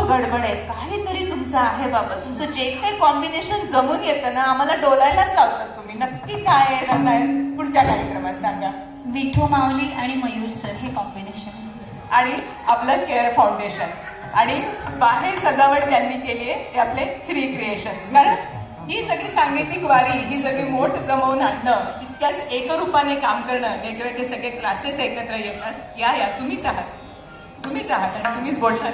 गडबड आहे, काहीतरी तुमचं आहे बाबा. तुमचं जे काही कॉम्बिनेशन जमून येतं ना, आम्हाला डोलायलाच लावतात तुम्ही. नक्की काय आहे रसायन? पुढच्या कार्यक्रमात सांगा. विठू माऊली आणि मयूर सर हे कॉम्बिनेशन. आणि आपलं केअर फाउंडेशन. आणि बाहेर सजावट ज्यांनी केली आहे ते आपले श्री क्रिएशन्स. कारण ही सगळी सांगीतिक वारी, ही सगळी मोठ जमवून आणणं, इतक्याच एकरूपाने काम करणं, वेगवेगळे सगळे क्लासेस एकत्र येतात. या तुम्हीच आहात आणि तुम्हीच बोलणार.